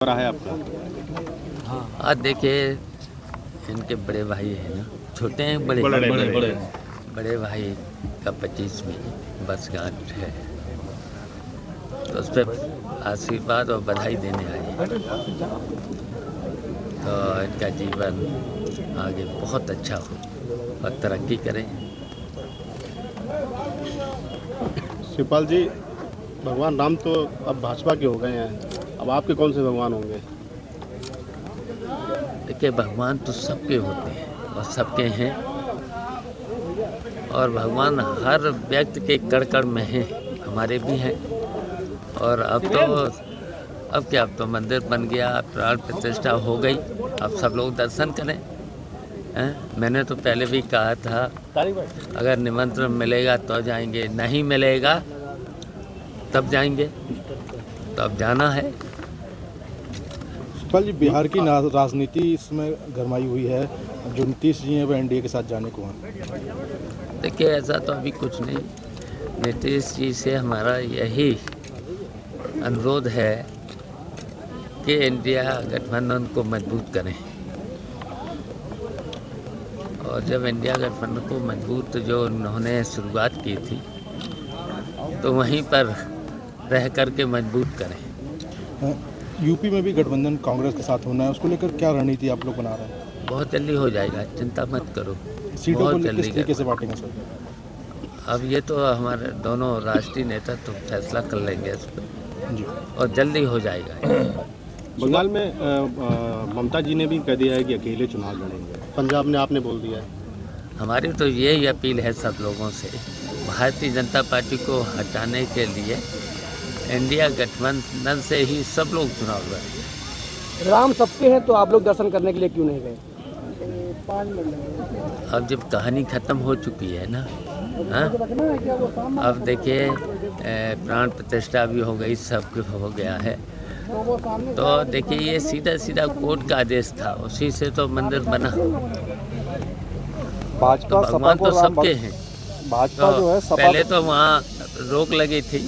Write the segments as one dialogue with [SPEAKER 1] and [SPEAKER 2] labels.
[SPEAKER 1] रहा है आपका?
[SPEAKER 2] आज देखिए इनके बड़े भाई हैं ना, छोटे हैं बड़े बड़े भाई का 25 में वर्षगांठ है, तो उस पर आशीर्वाद और बधाई देने आए हैं। तो इनका जीवन आगे बहुत अच्छा हो और तरक्की करें।
[SPEAKER 1] शिवपाल जी, भगवान राम तो अब भाजपा के हो गए हैं, अब आपके कौन से भगवान होंगे?
[SPEAKER 2] देखिए, भगवान तो सबके होते हैं और सबके हैं, और भगवान हर व्यक्ति के कण कण में हैं, हमारे भी हैं। और अब क्या, अब तो मंदिर बन गया, प्राण प्रतिष्ठा हो गई, अब सब लोग दर्शन करें। मैंने तो पहले भी कहा था, अगर निमंत्रण मिलेगा तो जाएंगे, नहीं मिलेगा तब जाएंगे, तो अब जाना है।
[SPEAKER 3] शिवपाल जी, बिहार की राजनीति इसमें गरमाई हुई है, जो नीतीश जी हैं वो एनडीए के साथ जाने को हैं।
[SPEAKER 2] देखिए, ऐसा तो अभी कुछ नहीं। नीतीश जी से हमारा यही अनुरोध है कि इंडिया गठबंधन को मजबूत करें, और जब इंडिया गठबंधन को मजबूत जो उन्होंने शुरुआत की थी, तो वहीं पर रह कर के मजबूत करें।
[SPEAKER 3] यूपी में भी गठबंधन कांग्रेस के साथ होना है, उसको लेकर क्या रणनीति आप लोग बना रहे हैं?
[SPEAKER 2] बहुत जल्दी हो जाएगा, चिंता मत करो।
[SPEAKER 3] सीटों को किस तरीके से बांटेंगे सर?
[SPEAKER 2] अब ये तो हमारे दोनों राष्ट्रीय नेता तो फैसला कर लेंगे इस पर
[SPEAKER 3] जी,
[SPEAKER 2] और जल्दी हो जाएगा।
[SPEAKER 1] बंगाल में ममता जी ने भी कह दिया है कि अकेले चुनाव लड़ेंगे, पंजाब ने आपने बोल दिया है।
[SPEAKER 2] हमारी तो यही अपील है सब लोगों से, भारतीय जनता पार्टी को हटाने के लिए इंडिया गठबंधन से ही सब लोग चुनाव लड़ेंगे।
[SPEAKER 4] राम सबके हैं, तो आप लोग दर्शन करने के लिए क्यों नहीं गए?
[SPEAKER 2] अब जब कहानी ख़त्म हो चुकी है ना, अब देखिए प्राण प्रतिष्ठा भी हो गई, सब कुछ हो गया है, तो देखिए ये सीधा सीधा कोर्ट का आदेश था, उसी से तो मंदिर बना।
[SPEAKER 3] भाजपा
[SPEAKER 2] तो भगवान तो सबके हैं।
[SPEAKER 3] भाजपा जो है
[SPEAKER 2] पहले तो वहाँ रोक लगी थी,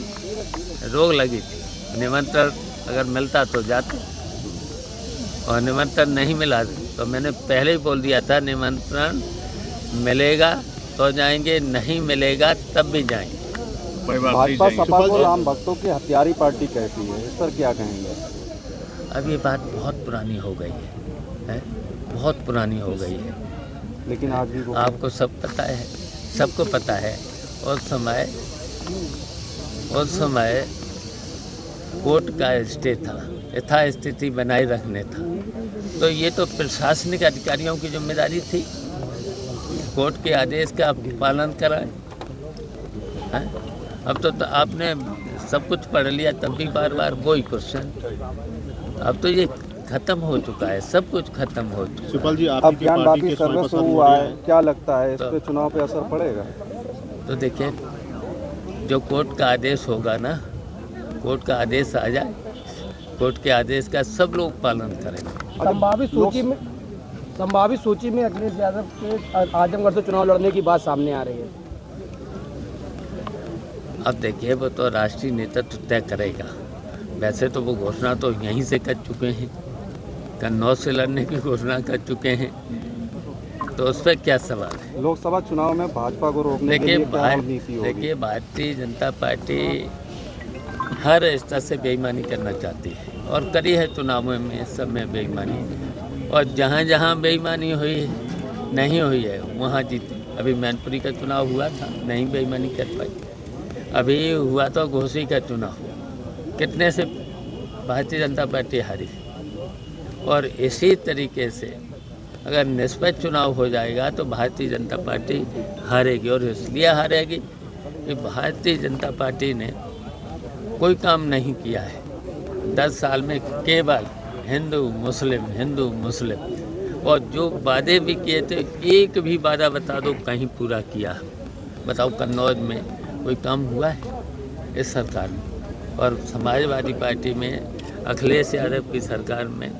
[SPEAKER 2] निमंत्रण अगर मिलता तो जाते, और निमंत्रण नहीं मिला तो मैंने पहले ही बोल दिया था, निमंत्रण मिलेगा तो जाएंगे, नहीं मिलेगा तब भी जाएंगे।
[SPEAKER 3] भाजपा सपा को राम भक्तों की हथियारी पार्टी कहती है, इस पर क्या कहेंगे?
[SPEAKER 2] अब ये बात बहुत पुरानी हो गई है, बहुत पुरानी हो गई है,
[SPEAKER 3] लेकिन आज भी
[SPEAKER 2] आपको सब पता है, सबको पता है। उस समय कोर्ट का स्टे था, यथास्थिति बनाए रखने था, तो ये तो प्रशासनिक अधिकारियों की जिम्मेदारी थी, कोर्ट के आदेश का पालन कराएं। अब तो आपने सब कुछ पढ़ लिया, तब भी बार बार वही क्वेश्चन। अब तो ये खत्म हो चुका है, सब कुछ खत्म हो चुका है।
[SPEAKER 1] शिवपाल जी,
[SPEAKER 3] अब ज्ञान बाकी सर्वस्व हुआ है, क्या लगता है इस पे चुनाव पे असर पड़ेगा?
[SPEAKER 2] तो देखिए, जो कोर्ट का आदेश होगा ना, कोर्ट का आदेश आ जाए, कोर्ट के आदेश का सब लोग पालन करेंगे।
[SPEAKER 4] संभावित सूची में अखिलेश यादव के आजमगढ़ से चुनाव लड़ने की बात सामने आ रही है।
[SPEAKER 2] अब देखिए, वो तो राष्ट्रीय नेतृत्व तय करेगा। वैसे तो वो घोषणा तो यहीं से कर चुके हैं, कन्नौज से लड़ने की घोषणा कर चुके हैं, तो उस पर क्या सवाल है?
[SPEAKER 3] लोकसभा चुनाव में भाजपा को रोकने के लिए क्या रणनीति होगी?
[SPEAKER 2] देखिए, भारतीय जनता पार्टी हर स्तर से बेईमानी करना चाहती है, और करी है चुनावों में, सब में बेईमानी, और जहाँ जहाँ बेईमानी हुई नहीं हुई है वहाँ जीती। अभी मैनपुरी का चुनाव हुआ था, नहीं बेईमानी कर पाई। अभी हुआ तो घोसी का चुनाव, कितने से भारतीय जनता पार्टी हारी। और इसी तरीके से अगर निष्पक्ष चुनाव हो जाएगा तो भारतीय जनता पार्टी हारेगी, और इसलिए हारेगी कि भारतीय जनता पार्टी ने कोई काम नहीं किया है 10 साल में, केवल हिंदू मुस्लिम, और जो वादे भी किए थे, एक भी वादा बता दो कहीं पूरा किया? बताओ, कन्नौज में कोई काम हुआ है इस सरकार में? और समाजवादी पार्टी में अखिलेश यादव की सरकार में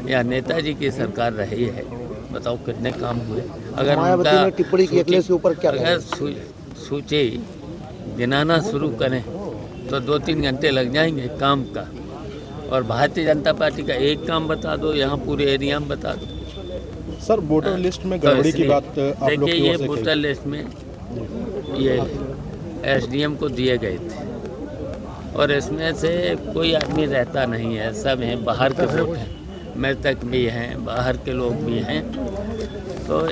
[SPEAKER 2] या नेताजी की सरकार रही है, बताओ कितने काम हुए? अगर उनका
[SPEAKER 4] टिप्पणी की अखिलेश के ऊपर क्या,
[SPEAKER 2] अगर सूची गिनाना शुरू करें तो 2-3 घंटे लग जाएंगे काम का, और भारतीय जनता पार्टी का एक काम बता दो, यहाँ पूरे एरिया में बता दो।
[SPEAKER 3] सर वोटर लिस्ट में
[SPEAKER 2] तो
[SPEAKER 3] गड़बड़ी की
[SPEAKER 2] इसलिए
[SPEAKER 3] बात आप लोग
[SPEAKER 2] देखिए,
[SPEAKER 3] की
[SPEAKER 2] ये
[SPEAKER 3] ओर से
[SPEAKER 2] वोटर
[SPEAKER 3] कही।
[SPEAKER 2] लिस्ट में ये एसडीएम को दिए गए थे और इसमें से कोई आदमी रहता नहीं है, सब हैं बाहर के वोट हैं, मैं तक भी हैं, बाहर के लोग भी हैं, तो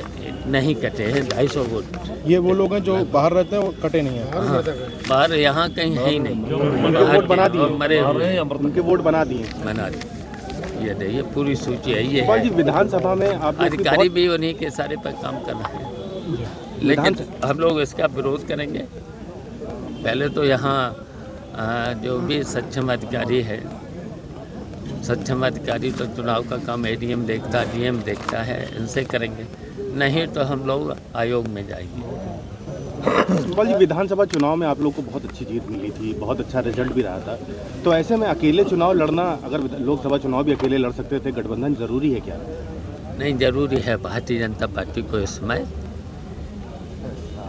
[SPEAKER 2] नहीं कटे हैं 250 वोट।
[SPEAKER 3] ये वो लोग हैं जो बाहर रहते हैं, वो कटे नहीं हैं।
[SPEAKER 2] हाँ, बाहर यहाँ कहीं है ही नहीं,
[SPEAKER 1] उनके
[SPEAKER 2] बाहर
[SPEAKER 1] वोट बना
[SPEAKER 2] के और
[SPEAKER 1] दिए,
[SPEAKER 2] मरे हुए
[SPEAKER 1] उनके वोट बना दिए।
[SPEAKER 2] बना दी। ये देखिए पूरी सूची है, ये
[SPEAKER 1] सुखपाल जी
[SPEAKER 2] है।
[SPEAKER 1] विधानसभा में आप लोग की
[SPEAKER 2] अधिकारी भी उन्हीं के सारे पर काम कर रहे हैं, लेकिन हम लोग इसका विरोध करेंगे। पहले तो यहाँ जो भी सक्षम अधिकारी है, सक्षम अधिकारी तो चुनाव का काम एडीएम देखता, डीएम देखता है, इनसे करेंगे, नहीं तो हम लोग आयोग में जाएंगे।
[SPEAKER 1] सुखपाल जी विधानसभा चुनाव में आप लोग को बहुत अच्छी जीत मिली थी, बहुत अच्छा रिजल्ट भी रहा था, तो ऐसे में अकेले चुनाव लड़ना, अगर लोकसभा चुनाव भी अकेले लड़ सकते थे, गठबंधन जरूरी है क्या?
[SPEAKER 2] नहीं, जरूरी है भारतीय जनता पार्टी को इस समय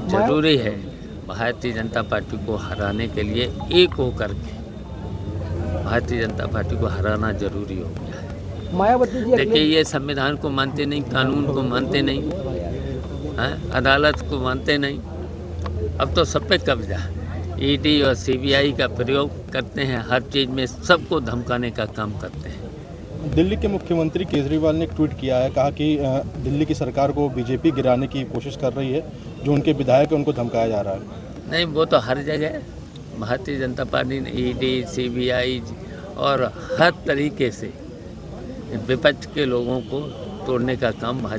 [SPEAKER 2] जरूरी है भारतीय जनता पार्टी को हराने के लिए एक होकर के भारतीय जनता पार्टी को हराना जरूरी हो गया है।
[SPEAKER 4] मायावती जी
[SPEAKER 2] देखिए, ये संविधान को मानते नहीं, कानून को मानते नहीं, हैं, अदालत को मानते नहीं, अब तो सब पे कब्जा है। ईडी और सीबीआई का प्रयोग करते हैं, हर चीज़ में सबको धमकाने का काम करते हैं।
[SPEAKER 3] दिल्ली के मुख्यमंत्री केजरीवाल ने एक ट्वीट किया है, कहा कि दिल्ली की सरकार को बीजेपी गिराने की कोशिश कर रही है, जो उनके विधायक हैं उनको धमकाया जा रहा है।
[SPEAKER 2] नहीं, वो तो हर जगह भारतीय जनता पार्टी ने ईडी, सीबीआई और हर तरीके से विपक्ष के लोगों को तोड़ने का काम भारतीय